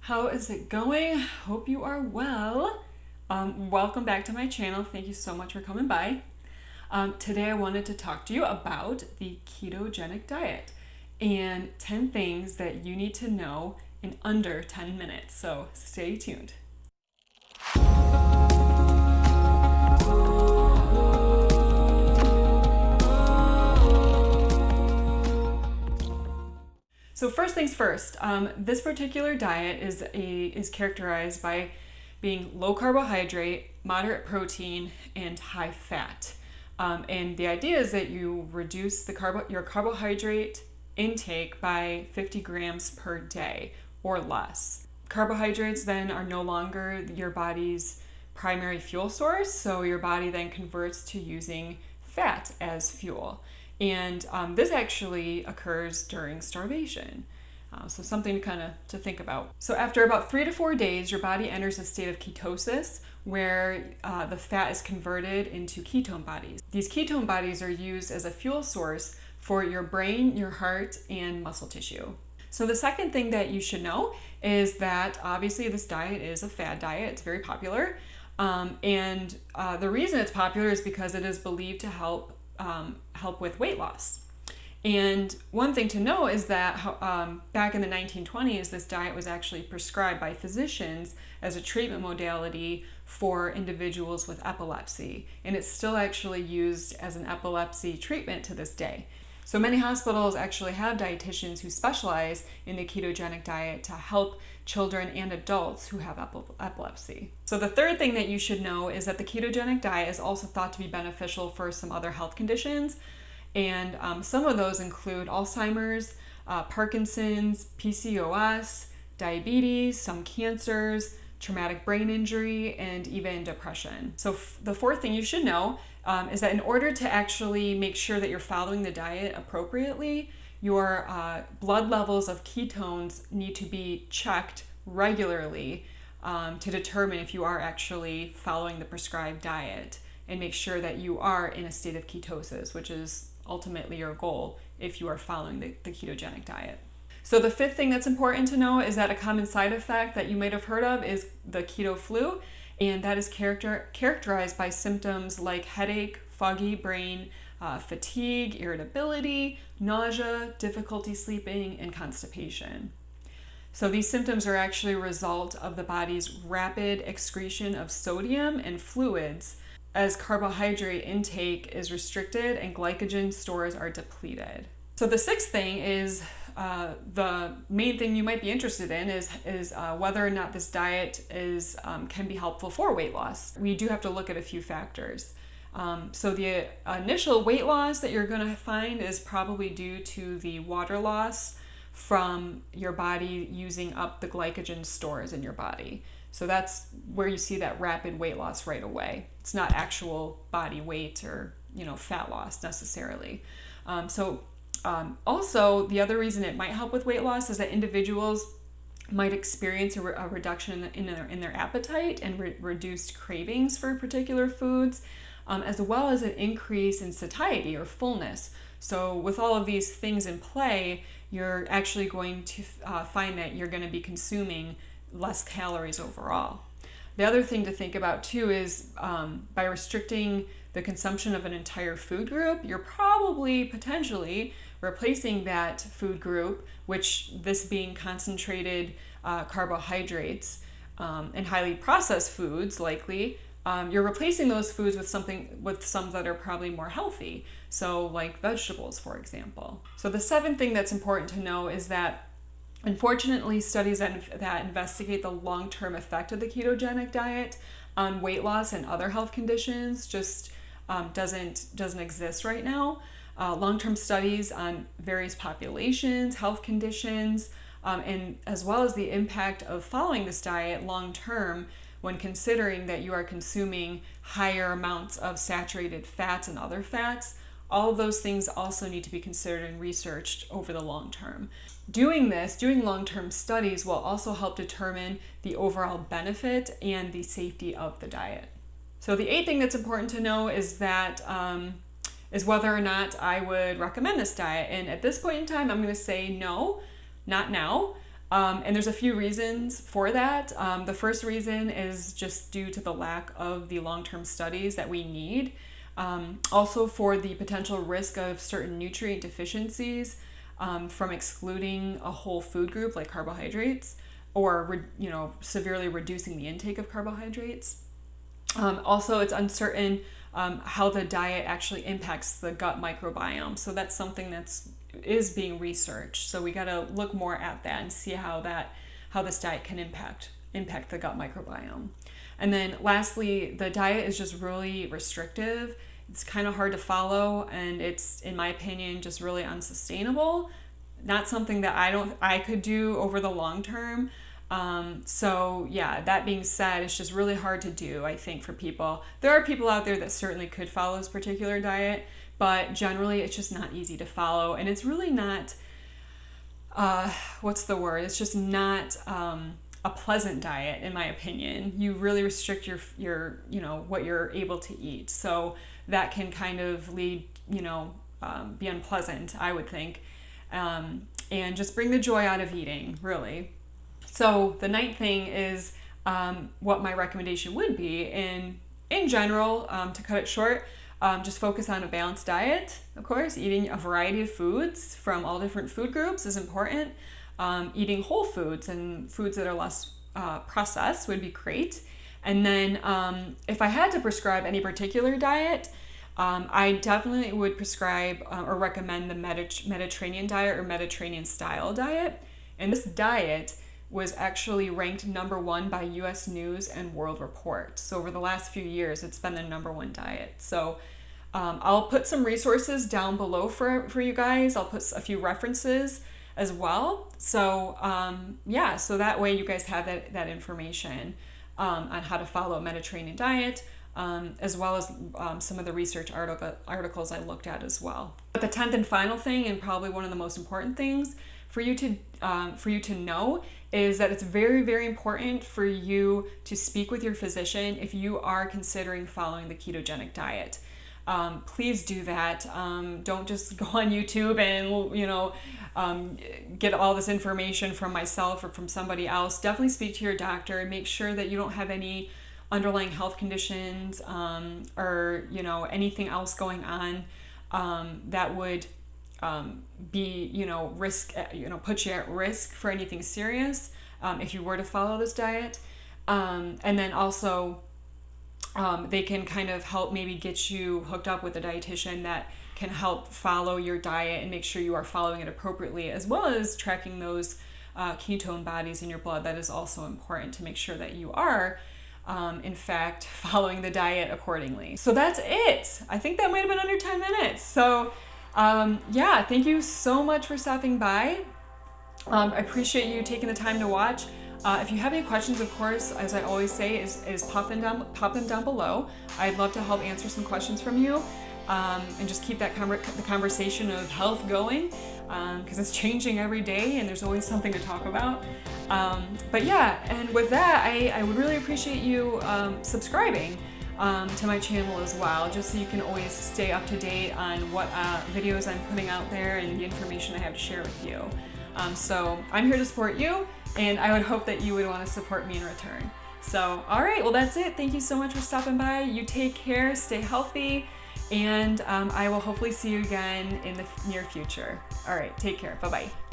How is it going? Hope you are well. Welcome back to my channel. Thank you so much for coming by. Today I wanted to talk to you about the ketogenic diet and 10 things that you need to know in under 10 minutes. So stay tuned. So first things first, this particular diet is characterized by being low carbohydrate, moderate protein, and high fat. And the idea is that you reduce your carbohydrate intake by 50 grams per day or less. Carbohydrates then are no longer your body's primary fuel source, so your body then converts to using fat as fuel. And this actually occurs during starvation. So something to think about. So after about 3 to 4 days, your body enters a state of ketosis where the fat is converted into ketone bodies. These ketone bodies are used as a fuel source for your brain, your heart, and muscle tissue. So the second thing that you should know is that obviously this diet is a fad diet. It's very popular. And the reason it's popular is because it is believed to help with weight loss. And one thing to know is that back in the 1920s, this diet was actually prescribed by physicians as a treatment modality for individuals with epilepsy. And it's still actually used as an epilepsy treatment to this day. So many hospitals actually have dietitians who specialize in the ketogenic diet to help children and adults who have epilepsy. So the third thing that you should know is that the ketogenic diet is also thought to be beneficial for some other health conditions. And some of those include Alzheimer's, Parkinson's, PCOS, diabetes, some cancers, traumatic brain injury, and even depression. So the fourth thing you should know is that in order to actually make sure that you're following the diet appropriately, your blood levels of ketones need to be checked regularly to determine if you are actually following the prescribed diet and make sure that you are in a state of ketosis, which is ultimately your goal if you are following the ketogenic diet. So the fifth thing that's important to know is that a common side effect that you might have heard of is the keto flu, and that is characterized by symptoms like headache, foggy brain, fatigue, irritability, nausea, difficulty sleeping, and constipation. So these symptoms are actually a result of the body's rapid excretion of sodium and fluids as carbohydrate intake is restricted and glycogen stores are depleted. So the sixth thing is the main thing you might be interested in is whether or not this diet can be helpful for weight loss. We do have to look at a few factors. So the initial weight loss that you're going to find is probably due to the water loss from your body using up the glycogen stores in your body. So that's where you see that rapid weight loss right away. It's not actual body weight or fat loss necessarily. Also, the other reason it might help with weight loss is that individuals might experience a reduction in their appetite and reduced cravings for particular foods, as well as an increase in satiety or fullness. So with all of these things in play, you're actually going to find that you're going to be consuming less calories overall. The other thing to think about too is by restricting the consumption of an entire food group, you're probably potentially replacing that food group, which this being concentrated carbohydrates and highly processed foods likely, you're replacing those foods with some that are probably more healthy. So like vegetables, for example. So the seventh thing that's important to know is that unfortunately, studies that investigate the long-term effect of the ketogenic diet on weight loss and other health conditions just doesn't exist right now. Long-term studies on various populations, health conditions, and as well as the impact of following this diet long-term when considering that you are consuming higher amounts of saturated fats and other fats. All of those things also need to be considered and researched over the long term. Doing long-term studies will also help determine the overall benefit and the safety of the diet. So the eighth thing that's important to know is that is whether or not I would recommend this diet. And at this point in time, I'm going to say no, not now. And there's a few reasons for that. The first reason is just due to the lack of the long-term studies that we need. Also for the potential risk of certain nutrient deficiencies from excluding a whole food group like carbohydrates, or severely reducing the intake of carbohydrates. Also, it's uncertain how the diet actually impacts the gut microbiome. So that's something is being researched. So we got to look more at that and see how this diet can impact the gut microbiome. And then lastly, the diet is just really restrictive. It's kind of hard to follow, and it's, in my opinion, just really unsustainable. Not something that I could do over the long term. So yeah, that being said, it's just really hard to do, I think, for people. There are people out there that certainly could follow this particular diet, but generally it's just not easy to follow, and it's really not, it's just not a pleasant diet, in my opinion. You really restrict your what you're able to eat. So that can kind of lead, be unpleasant, I would think, and just bring the joy out of eating, really. So the ninth thing is what my recommendation would be. And in general, to cut it short, just focus on a balanced diet. Of course, eating a variety of foods from all different food groups is important. Eating whole foods and foods that are less processed would be great. And then if I had to prescribe any particular diet, I definitely would prescribe or recommend the Mediterranean diet or Mediterranean style diet. And this diet was actually ranked #1 by US News and World Report. So over the last few years, it's been the #1 diet. So I'll put some resources down below for you guys. I'll put a few references as well. So so that way you guys have that information on how to follow a Mediterranean diet, as well as some of the research articles I looked at as well. But the 10th and final thing, and probably one of the most important things for you to know, is that it's very, very important for you to speak with your physician if you are considering following the ketogenic diet. Please do that. Don't just go on YouTube and get all this information from myself or from somebody else. Definitely speak to your doctor and make sure that you don't have any underlying health conditions or anything else going on that would put you at risk for anything serious if you were to follow this diet. And then also they can kind of help maybe get you hooked up with a dietitian that can help follow your diet and make sure you are following it appropriately, as well as tracking those ketone bodies in your blood. That is also important to make sure that you are in fact following the diet accordingly. So that's it. I think that might have been under 10 minutes. So thank you so much for stopping by. I appreciate you taking the time to watch. If you have any questions, of course, as I always say, is pop them down below. I'd love to help answer some questions from you, and just keep the conversation of health going, because it's changing every day and there's always something to talk about. And with that, I would really appreciate you subscribing to my channel as well, just so you can always stay up to date on what videos I'm putting out there and the information I have to share with you. So I'm here to support you, and I would hope that you would want to support me in return. So, all right, well, that's it. Thank you so much for stopping by. You take care, stay healthy, and I will hopefully see you again in the near future. All right, take care. Bye-bye.